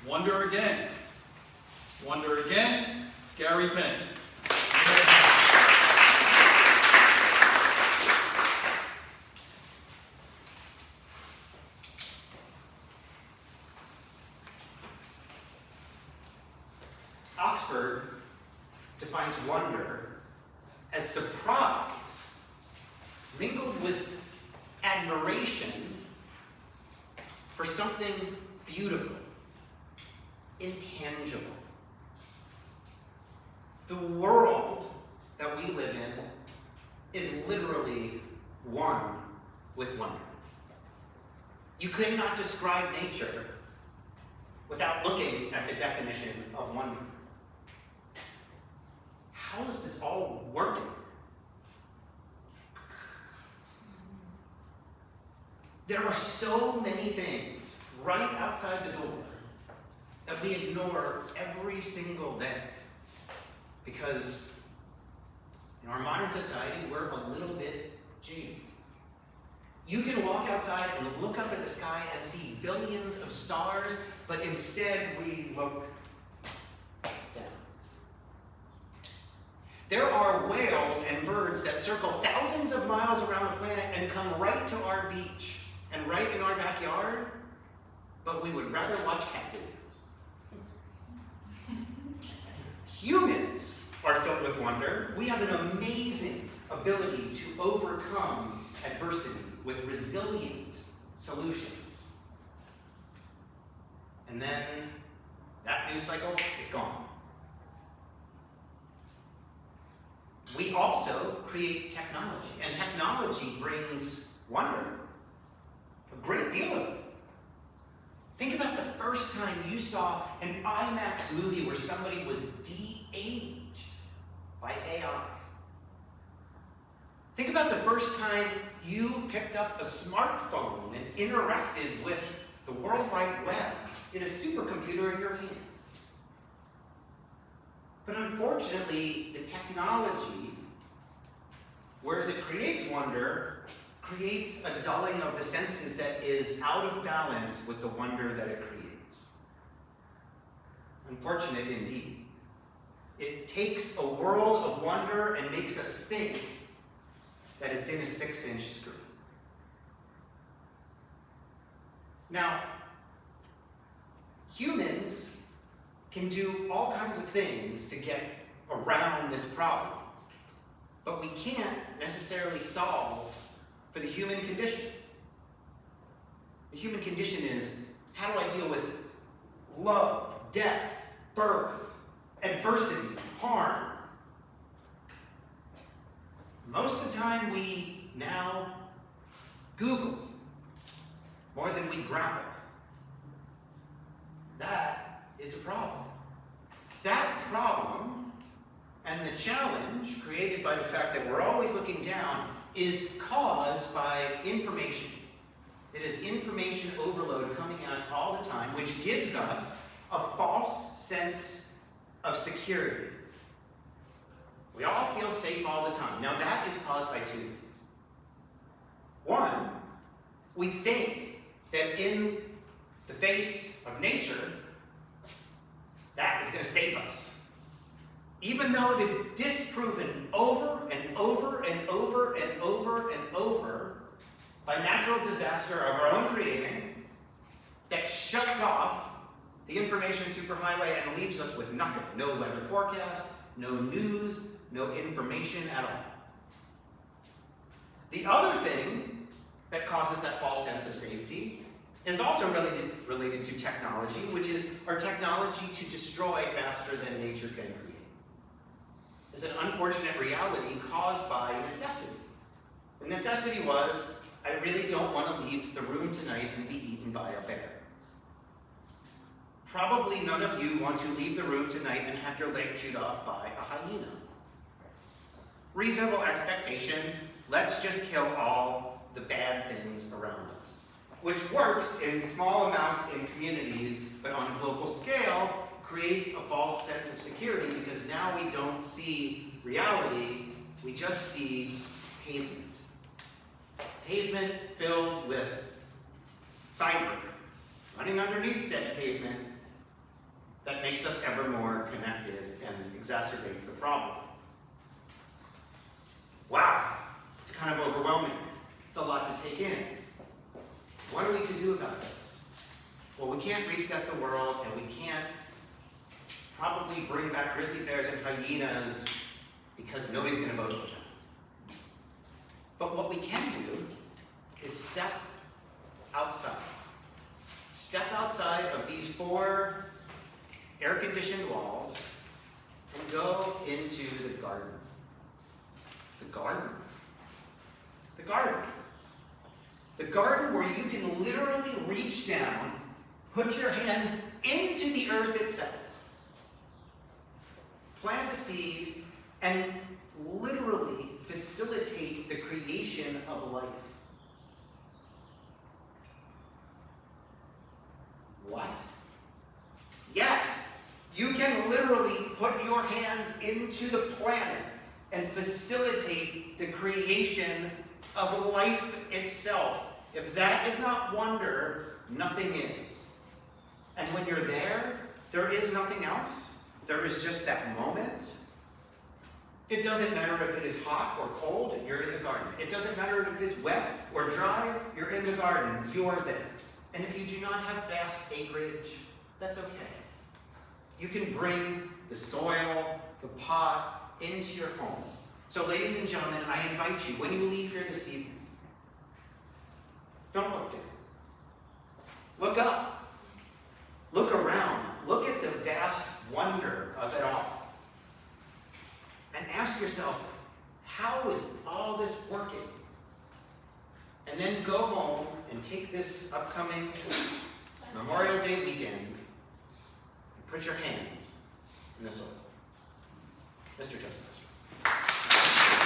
Wonder again. Wonder again, Gary Penn. Oxford defines wonder as surprise mingled with admiration for something beautiful, intangible. The world that we live in is literally one with wonder. You could not describe nature without looking at the definition of wonder. How is this all working? There are so many things right outside the door that we ignore every single day because in our modern society, we're a little bit jaded. You can walk outside and look up at the sky and see billions of stars, but instead we look down. There are whales and birds that circle thousands of miles around the planet and come right to our beach and right in our backyard, but we would rather watch cat videos. Humans are filled with wonder. We have an amazing ability to overcome adversity with resilient solutions. And then that news cycle is gone. We also create technology, and technology brings wonder. A great deal of it. Think about the first time you saw an IMAX movie where somebody was de-aged by AI. Think about the first time you picked up a smartphone and interacted with the World Wide Web in a supercomputer in your hand. But unfortunately, the technology, whereas it creates wonder, creates a dulling of the senses that is out of balance with the wonder that it creates. Unfortunate indeed. It takes a world of wonder and makes us think that it's in a 6-inch screen. Now, humans can do all kinds of things to get around this problem, but we can't necessarily solve for the human condition. The human condition is, how do I deal with love, death, birth, adversity, harm? Most of the time we now Google more than we grapple. That is a problem. That problem and the challenge created by the fact that we're always looking down is caused by information. It is information overload coming at us all the time, which gives us a false sense of security. We all feel safe all the time. Now that is caused by two things. One, we think that in the face of nature, that is going to save us. Even though it is disproven over and over and over and over and over by natural disaster of our own creating that shuts off the information superhighway and leaves us with nothing. No weather forecast, no news, no information at all. The other thing that causes that false sense of safety is also related to technology, which is our technology to destroy faster than nature can create. Is an unfortunate reality caused by necessity. The necessity was, I really don't want to leave the room tonight and be eaten by a bear. Probably none of you want to leave the room tonight and have your leg chewed off by a hyena. Reasonable expectation, let's just kill all the bad things around us. Which works in small amounts in communities, but on a global scale, creates a false sense of security because now we don't see reality, we just see pavement. Pavement filled with fiber. Running underneath said pavement that makes us ever more connected and exacerbates the problem. Wow, it's kind of overwhelming. It's a lot to take in. What are we to do about this? Well, we can't reset the world, and we can't probably bring back grizzly bears and hyenas because nobody's going to vote for them. But what we can do is step outside. Step outside of these 4 air-conditioned walls and go into the garden. The garden. The garden. The garden where you can literally reach down, put your hands into the earth itself, plant a seed, and literally facilitate the creation of life. What? Yes, you can literally put your hands into the planet and facilitate the creation of life itself. If that is not wonder, nothing is. And when you're there, there is nothing else. There is just that moment. It doesn't matter if it is hot or cold, you're in the garden. It doesn't matter if it's wet or dry, you're in the garden. You are there. And if you do not have vast acreage, that's okay. You can bring the soil, the pot, into your home. So ladies and gentlemen, I invite you, when you leave here this evening, don't look down. Look up. Look around. Look at the vast wonder of it all. And ask yourself, how is all this working? And then go home and take this upcoming Memorial Day weekend and put your hands in the soil.